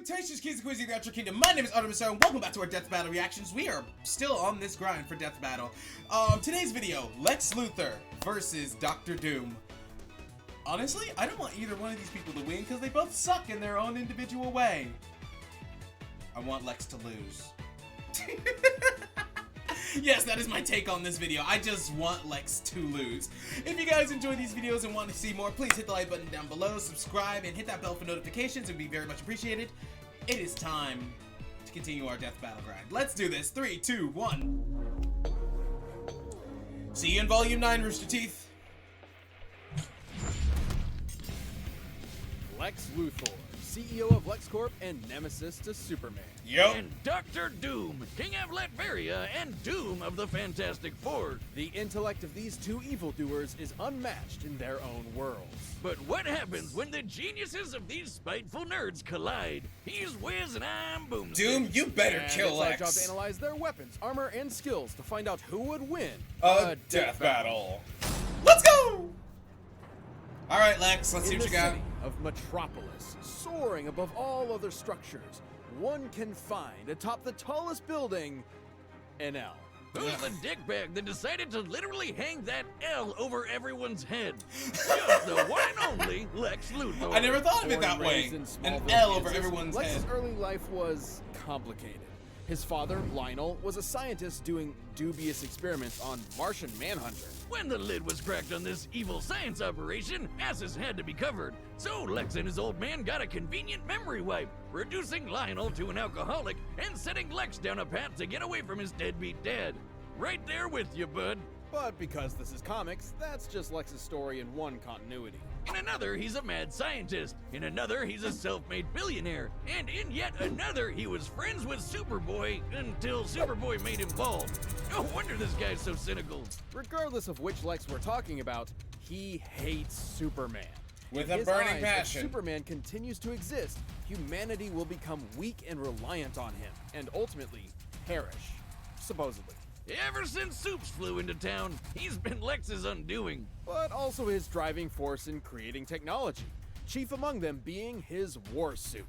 Salutations, Keys and Queens of the Ultra Kingdom. My name is Artemis, and welcome back to our Death Battle reactions. We are still on this grind for Death Battle. Today's video, Lex Luthor versus Dr. Doom. Honestly, I don't want either one of these people to win because they both suck in their own individual way. I want Lex to lose. Yes, that is my take on this video. I just want Lex to lose. If you guys enjoy these videos and want to see more, please hit the like button down below, subscribe, and hit that bell for notifications. It would be very much appreciated. It is time to continue our death battle grind. Let's do this. 3, 2, 1. See you in Volume 9, Rooster Teeth. Lex Luthor, CEO of LexCorp and nemesis to Superman. Yup. And Dr. Doom, King of Latveria and Doom of the Fantastic Four. The intellect of these two evildoers is unmatched in their own worlds. But what happens when the geniuses of these spiteful nerds collide? He's Wiz and I'm Boomstick. Doom, you better And kill it's our job to Lex. analyze their weapons, armor, and skills to find out who would win A death battle. Let's go! Alright, Lex, let's see In what the you got. city of Metropolis, soaring above all other structures, one can find atop the tallest building an L. Who's the dickbag that decided to literally hang that L over everyone's head? Just the one and only Lex Luthor. I never thought of it Born that and way. raised in An Smallville, L over Kansas, everyone's Lex's head. early life was complicated. His father, Lionel, was a scientist doing dubious experiments on Martian Manhunter. When the lid was cracked on this evil science operation, asses had to be covered. So Lex and his old man got a convenient memory wipe, reducing Lionel to an alcoholic and setting Lex down a path to get away from his deadbeat dad. Right there with you, bud. But because this is comics, that's just Lex's story in one continuity. In another, he's a mad scientist. In another, he's a self-made billionaire. And in yet another, he was friends with Superboy until Superboy made him bald. No wonder this guy's so cynical. Regardless of which Lex we're talking about, he hates Superman. With In a his burning eyes, passion. If Superman continues to exist, humanity will become weak and reliant on him, and ultimately perish, supposedly. Ever since Soups flew into town, he's been Lex's undoing. But also his driving force in creating technology, chief among them being his war suit.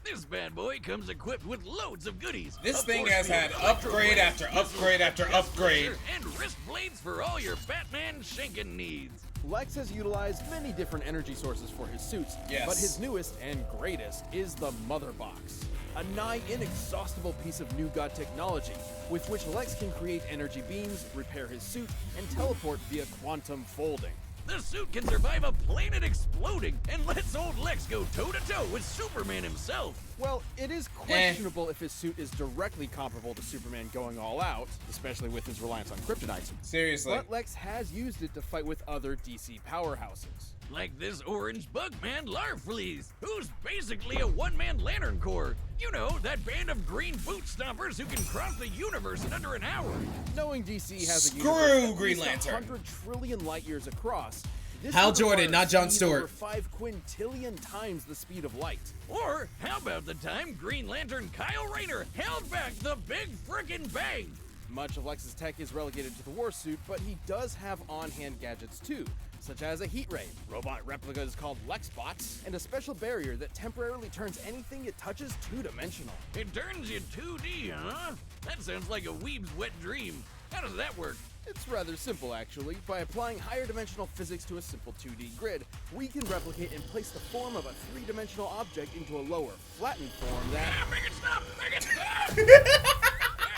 This bad boy comes equipped with loads of goodies. This A thing force has field, had electro upgrade blades, after upgrade after gas upgrade. laser, and wrist blades for all your Batman shanking needs. Lex has utilized many different energy sources for his suits, Yes. but his newest and greatest is the Mother Box, a nigh inexhaustible piece of new god technology with which Lex can create energy beams, repair his suit, and teleport via quantum folding. The suit can survive a planet exploding and lets old Lex go toe-to-toe with Superman himself. Well, it is questionable if his suit is directly comparable to Superman going all out, especially with his reliance on kryptonite. Seriously. But Lex has used it to fight with other DC powerhouses. Like this orange bug man Larfleeze, who's basically a one-man Lantern Corps. You know, that band of green boot stompers who can cross the universe in under an hour. Knowing DC has a Screw universe at Green least Lantern. 100 trillion light years across. This Hal would Jordan, require not Jon speed Stewart. over 5 quintillion times the speed of light. Or how about the time Green Lantern Kyle Rayner held back the big frickin' bang? Much of Lex's tech is relegated to the war suit, but he does have on-hand gadgets too, such as a heat ray, robot replicas called Lexbots, and a special barrier that temporarily turns anything it touches two-dimensional. It turns you 2D, huh? That sounds like a weeb's wet dream. How does that work? It's rather simple, actually. By applying higher dimensional physics to a simple 2D grid, we can replicate and place the form of a three-dimensional object into a lower, flattened form that... Ah, make it stop! Make it stop!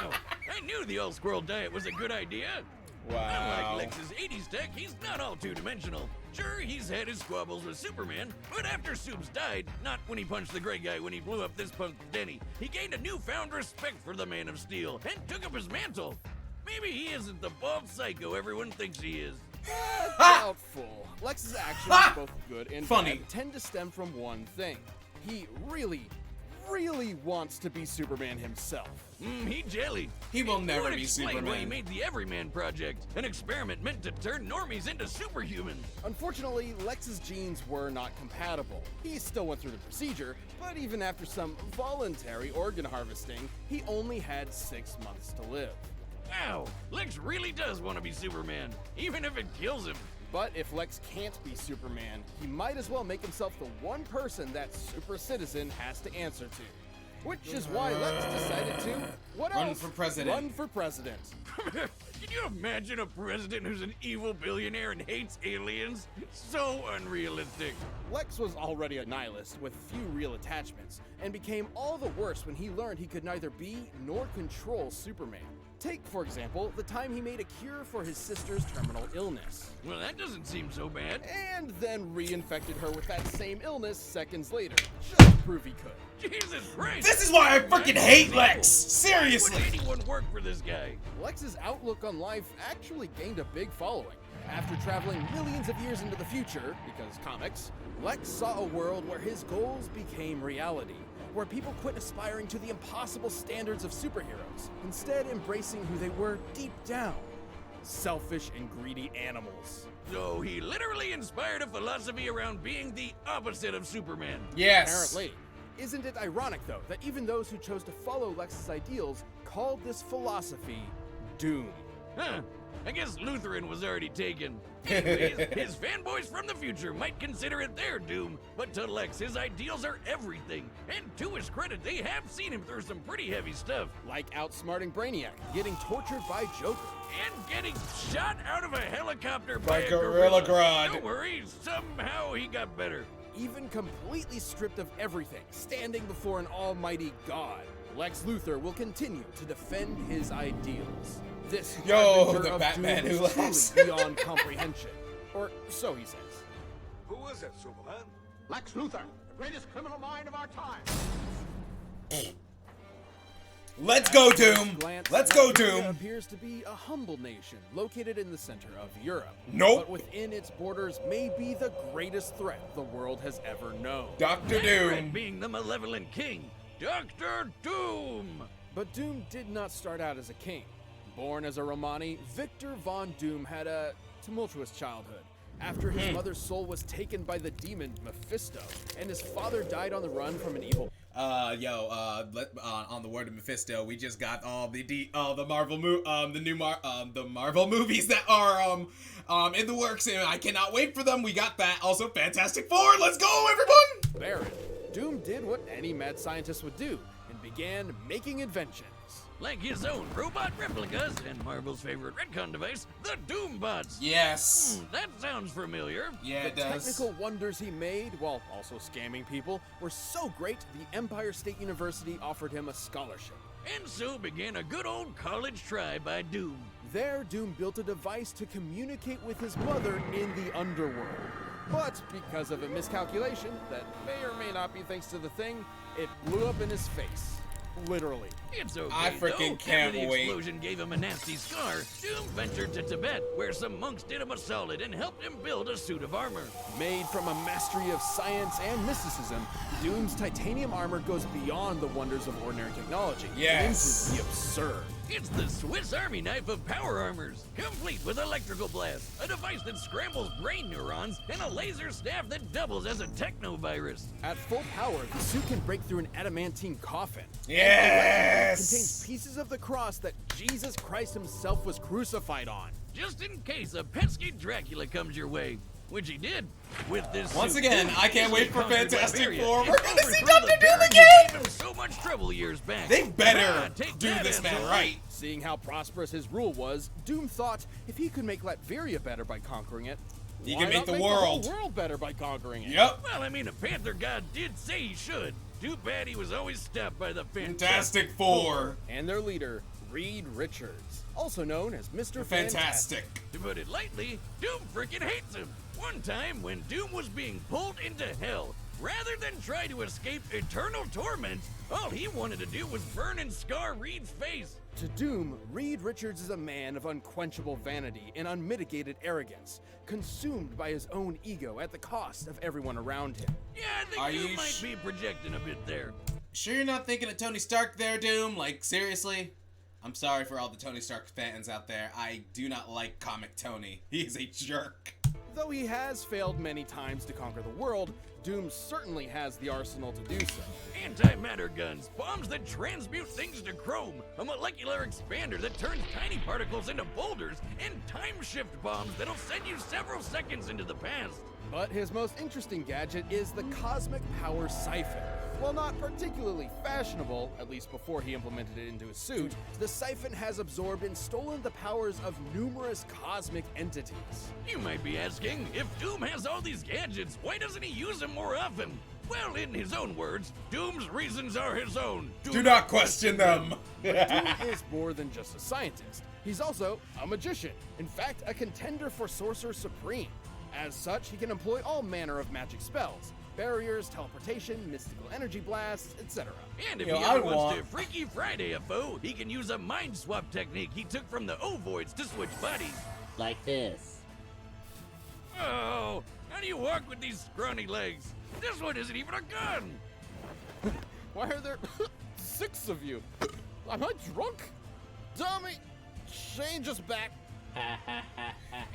Wow, I knew the old squirrel diet was a good idea. Wow. Unlike Lex's 80s tech, he's not all two-dimensional. Sure, he's had his squabbles with Superman, but after Soups died, not when he punched the gray guy when he blew up this punk Denny, he gained a newfound respect for the Man of Steel and took up his mantle. Maybe he isn't the bald psycho everyone thinks he is. Doubtful. Lex's actions, both good and Funny. bad, tend to stem from one thing. He really wants to be Superman himself. He jelly. He will never Would be explain why he Superman. made the Everyman Project, an experiment meant to turn normies into superhumans. Unfortunately, Lex's genes were not compatible. He still went through the procedure, but even after some voluntary organ harvesting, he only had 6 months to live. Wow, Lex really does want to be Superman, even if it kills him. But if Lex can't be Superman, he might as well make himself the one person that super citizen has to answer to. Which is why Lex decided to, Run for president. Run for president. Can you imagine a president who's an evil billionaire and hates aliens? So unrealistic. Lex was already a nihilist with few real attachments, and became all the worse when he learned he could neither be nor control Superman. Take, for example, the time he made a cure for his sister's terminal illness. Well, that doesn't seem so bad. And then reinfected her with that same illness seconds later, just to prove he could. Jesus Christ! This is why I freaking hate Lex! Seriously! Would anyone work for this guy? Lex's outlook on life actually gained a big following. After traveling millions of years into the future, because comics, Lex saw a world where his goals became reality, where people quit aspiring to the impossible standards of superheroes, instead embracing who they were deep down, selfish and greedy animals. So he literally inspired a philosophy around being the opposite of Superman. Yes. Apparently. Isn't it ironic, though, that even those who chose to follow Lex's ideals called this philosophy doom? Huh. I guess Lutheran was already taken. Anyways, his fanboys from the future might consider it their doom, but to Lex, his ideals are everything. And to his credit, they have seen him through some pretty heavy stuff. Like outsmarting Brainiac, getting tortured by Joker. And getting shot out of a helicopter By by a Gorilla gorilla. Grodd. Don't worry, somehow he got better. Even completely stripped of everything, standing before an almighty God, Lex Luthor will continue to defend his ideals. This Yo, harbinger the of Batman doom who is laughs. truly beyond comprehension. Or so he says. Who is it, Superman? Lex Luthor, the greatest criminal mind of our time. Let's go, At first Doom! glance, Let's go, Nigeria Doom! appears to be a humble nation located in the center of Europe. Nope. But within its borders may be the greatest threat the world has ever known. Dr. That threat Doom. being the malevolent king, Dr. Doom. But Doom did not start out as a king. Born as a Romani, Victor Von Doom had a tumultuous childhood. After his mother's soul was taken by the demon Mephisto, and his father died on the run from an evil. On the word of Mephisto, we just got all the Marvel the Marvel movies that are in the works, and I cannot wait for them. We got that. Also, Fantastic Four. Let's go, everyone! Baron. Doom did what any mad scientist would do, and began making inventions. Like his own robot replicas and Marvel's favorite retcon device, the Doombots. Yes. That sounds familiar. Yeah, it The does. technical wonders he made, while also scamming people, were so great the Empire State University offered him a scholarship. And so began a good old college try by Doom. There, Doom built a device to communicate with his mother in the underworld. But because of a miscalculation that may or may not be thanks to the thing, it blew up in his face. Literally. It's okay, I freaking though. can't After the wait. explosion gave him a nasty scar, Doom ventured to Tibet, where some monks did him a solid and helped him build a suit of armor. Made from a mastery of science and mysticism, Doom's titanium armor goes beyond the wonders of ordinary technology. Yes. And into the absurd. It's the Swiss Army knife of power armors, complete with electrical blast, a device that scrambles brain neurons, and a laser staff that doubles as a technovirus. At full power, the suit can break through an adamantine coffin. Yes. Contains pieces of the cross that Jesus Christ himself was crucified on. Just in case a pesky Dracula comes your way. Which he did. With this Once suit, again, Doom I can't wait for easily conquered Fantastic Latveria Four. and We're gonna see overthrew the Dr. Doom barons who again! gave him so much trouble years back. They better Ah, take do that, this man asshole. right. Seeing how prosperous his rule was, Doom thought if he could make Latveria better by conquering it, He why can make not the the world. whole world better by conquering it? Yep. Well, I mean, a Panther God did say he should. Too bad he was always stopped by the Fantastic Four. And their leader, Reed Richards, also known as Mr. Fantastic. To put it lightly, Doom frickin' hates him. One time, when Doom was being pulled into hell, rather than try to escape eternal torment, all he wanted to do was burn and scar Reed's face. To Doom, Reed Richards is a man of unquenchable vanity and unmitigated arrogance, consumed by his own ego at the cost of everyone around him. Yeah, I think Are Doom you might be projecting a bit there. Sure you're not thinking of Tony Stark there, Doom? Like, seriously? I'm sorry for all the Tony Stark fans out there. I do not like Comic Tony. He's a jerk. Though he has failed many times to conquer the world, Doom certainly has the arsenal to do so. Antimatter guns, bombs that transmute things to chrome, a molecular expander that turns tiny particles into boulders, and time shift bombs that'll send you several seconds into the past. But his most interesting gadget is the Cosmic Power Siphon. While not particularly fashionable, at least before he implemented it into his suit, the siphon has absorbed and stolen the powers of numerous cosmic entities. You might be asking, if Doom has all these gadgets, why doesn't he use them more often? Well, in his own words, Doom's reasons are his own. Do not question them. Doom is more than just a scientist. He's also a magician. In fact, a contender for Sorcerer Supreme. As such, he can employ all manner of magic spells. Barriers, teleportation, mystical energy blasts, etc. And if he ever wants to Freaky Friday a foe, he can use a mind swap technique he took from the Ovoids to switch bodies. Like this. Oh, how do you walk with these scrawny legs? This one isn't even a gun! Why are there 6 of you? Am I drunk? Dummy! Change us back.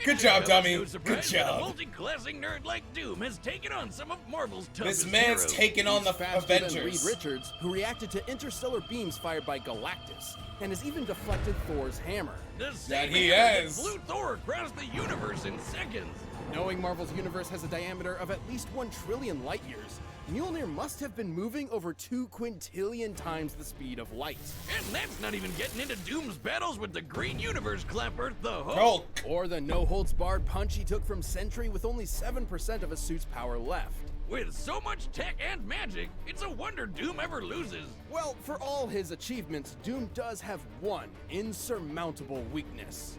Good job, dummy. No Good surprise that job. a multi-classing nerd like Doom has taken on some of Marvel's toughest This man's heroes. taken on the Faster than Reed Avengers. Richards, who reacted to interstellar beams fired by Galactus, and has even deflected Thor's hammer. The same he hammer has. that flew Thor across the universe in seconds. Knowing Marvel's universe has a diameter of at least 1 trillion light years, Mjolnir must have been moving over 2 quintillion times the speed of light. And that's not even getting into Doom's battles with the Green Universe Clapper, the Hulk. Hulk. Or the no-holds-barred punch he took from Sentry with only 7% of his suit's power left. With so much tech and magic, it's a wonder Doom ever loses. Well, for all his achievements, Doom does have one insurmountable weakness.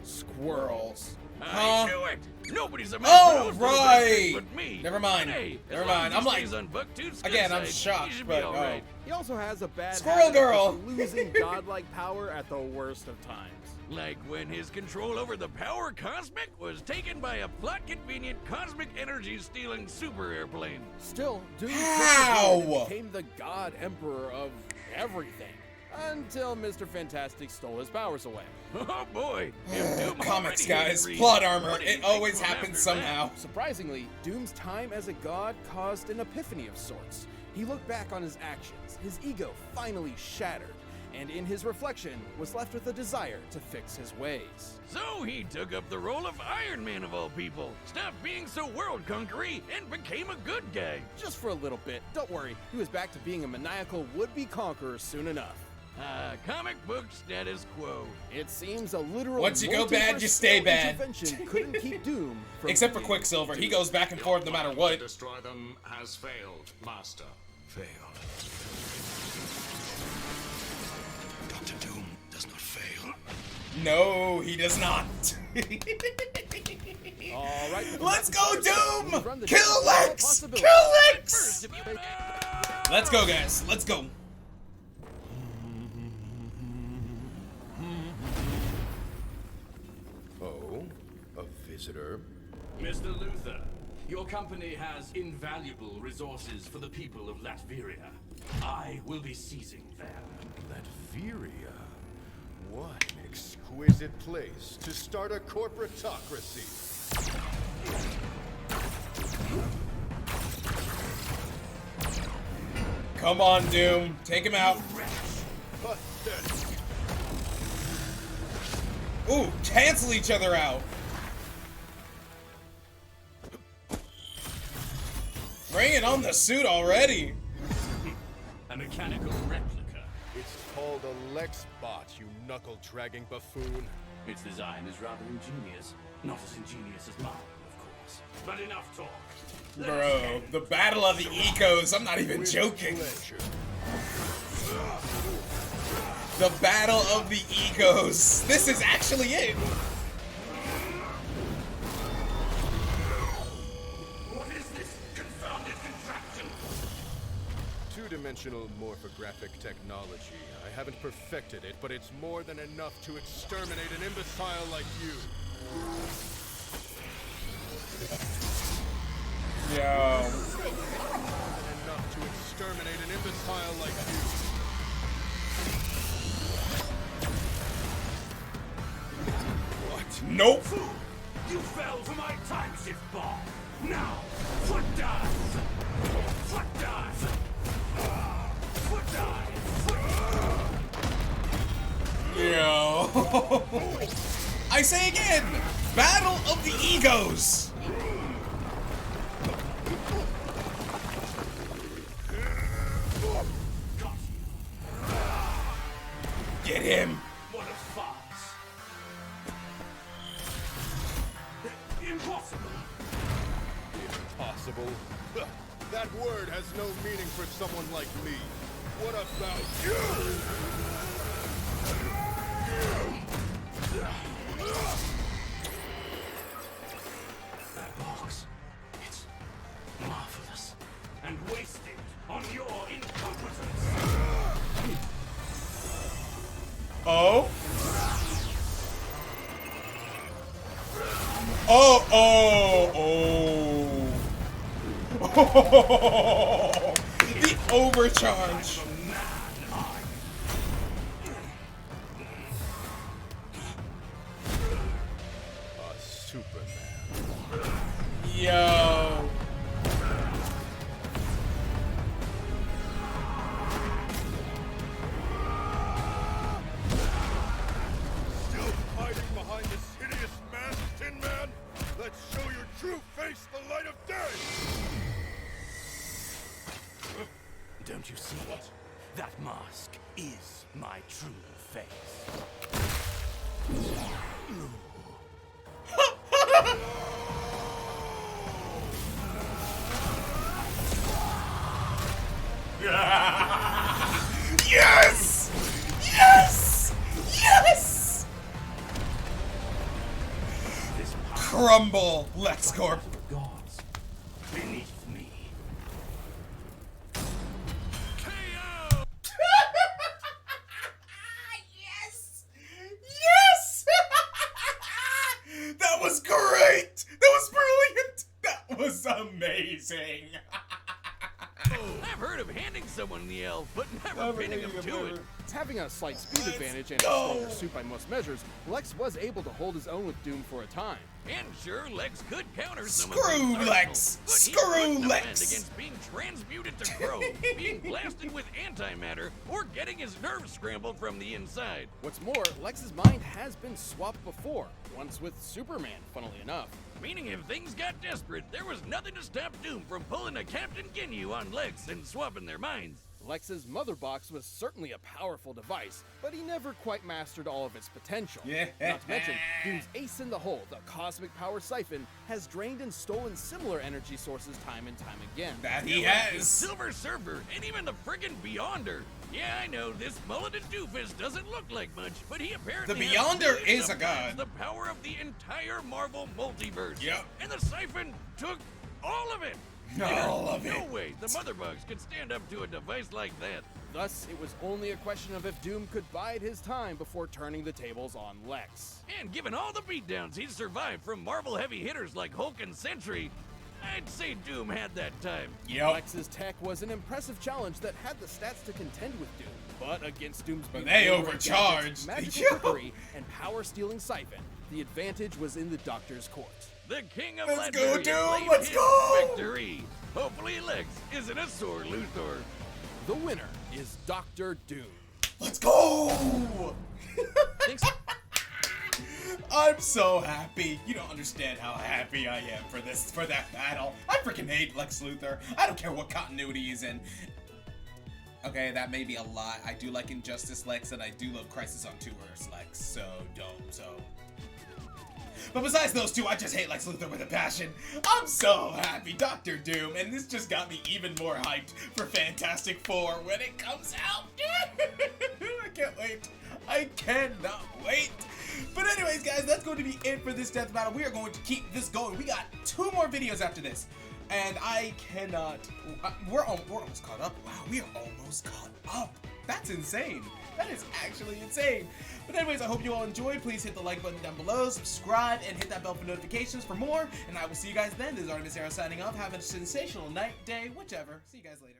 Squirrels. I knew it! Nobody's a Oh, man right. but me. Never mind. Hey, as Never long mind. as I'm he like, stays on Bucktooth's good again, I'm side, shocked, he should but be all right. He also has a bad Squirrel habit girl. of losing godlike power at the worst of times. Like when his control over the Power Cosmic was taken by a plot-convenient cosmic energy-stealing super airplane. Still, Doom How? persevered and became the god emperor of everything. Until Mr. Fantastic stole his powers away. Oh boy! If Doom Comics, already guys. hated Reed, Plot armor. what do you It think always from happens after that? somehow. Surprisingly, Doom's time as a god caused an epiphany of sorts. He looked back on his actions, his ego finally shattered, and in his reflection was left with a desire to fix his ways. So he took up the role of Iron Man of all people, stopped being so world-conquery, and became a good guy. Just for a little bit, don't worry, he was back to being a maniacal would-be conqueror soon enough. Comic book status quo. It seems a literal Once you go bad, you stay multiverse-scale bad. intervention couldn't keep Doom from Except for being Quicksilver. He Doom. goes back and forth no matter what. To destroy them has failed, Master. Failed. Dr. Doom does not fail. No, he does not. All right, Let's go, We've run Doom! the Kill show for all Lex! possibilities. Kill Lex! First, if you... Let's go, guys. Let's go. Oh, a visitor? Mr. Luthor, your company has invaluable resources for the people of Latveria. I will be seizing them. Latveria? What an exquisite place to start a corporatocracy. Come on, Doom. Take him out. Pathetic. Ooh, cancel each other out. Bringing on the suit already. A mechanical replica. It's called a Lex bot, you knuckle-dragging buffoon. Its design is rather ingenious. Not as ingenious as mine, of course. But enough talk. Bro, the battle of the ecos. I'm not even With joking. pleasure. The battle of the egos. This is actually it. What is this confounded contraption? Two-dimensional morphographic technology. I haven't perfected it, but it's more than enough to exterminate an imbecile like you. Yo. Enough to exterminate an imbecile like you. Nope. You fell for my time shift bomb. Now, foot dive! Foot dive! Foot dive! Yo. I say again, battle of the egos. Get him. What a farce! Impossible! Impossible? That word has no meaning for someone like me. What about you? That box, it's marvelous and wasted on your incompetence. Oh. Oh, oh, oh. The overcharge. A Superman. Yo. Still hiding behind this hideous mask, Tin Man? Let's show your true face the light of day! Don't you see it? That mask is my true face. Yes! Yes! Yes! This Crumble, LexCorp. gods beneath me. Yes! Yes! That was great! That was brilliant! That was amazing! I've heard of handing someone the L, but never pinning them to it. Having a slight speed Let's advantage and a go. stronger suit by most measures, Lex was able to hold his own with Doom for a time. And sure, Lex could counter some of Screw Doom's Lex! arsenal, but he Screw couldn't defend Lex! against being transmuted to crow, being blasted with antimatter, or getting his nerves scrambled from the inside. What's more, Lex's mind has been swapped before, once with Superman, funnily enough. Meaning if things got desperate, there was nothing to stop Doom from pulling a Captain Ginyu on Lex and swapping their minds. Lex's mother box was certainly a powerful device, but he never quite mastered all of its potential. Yeah. Not to mention, Doom's ace in the hole, the cosmic power siphon, has drained and stolen similar energy sources time and time again. That he The has! Silver Surfer, and even the friggin' Beyonder. Yeah, I know, this mulleted doofus doesn't look like much, but he apparently The has Beyonder millions is of a god. times the power of the entire Marvel multiverse. Yep. And the siphon took all of it. All of No it. way, the Mother Bugs could stand up to a device like that. Thus, it was only a question of if Doom could bide his time before turning the tables on Lex. And given all the beatdowns he's survived from Marvel heavy hitters like Hulk and Sentry, I'd say Doom had that time. Yep. Lex's tech was an impressive challenge that had the stats to contend with Doom, but against Doom's But they bewildering overcharged. gadgets, magical Yo. trickery, and power-stealing siphon, the advantage was in the Doctor's court. The king of Let's go, Latveria Doom, claimed let's his go! victory. Hopefully Lex isn't a sore Luthor. The winner is Dr. Doom. Let's go! Thanks. I'm so happy. You don't understand how happy I am for that battle. I freaking hate Lex Luthor. I don't care what continuity he's in. Okay, that may be a lot. I do like Injustice Lex, and I do love Crisis on Two Earths Lex, so But besides those two, I just hate Lex Luthor with a passion. I'm so happy, Dr. Doom, and this just got me even more hyped for Fantastic Four when it comes out. I can't wait. I cannot wait. But anyways, guys, that's going to be it for this death battle. We are going to keep this going. We got 2 more videos after this. And I cannot... We're almost caught up. Wow, we are almost caught up. That's insane. That is actually insane. But anyways, I hope you all enjoyed. Please hit the like button down below, subscribe, and hit that bell for notifications for more. And I will see you guys then. This is Artemis Arrow signing off. Have a sensational night, day, whichever. See you guys later.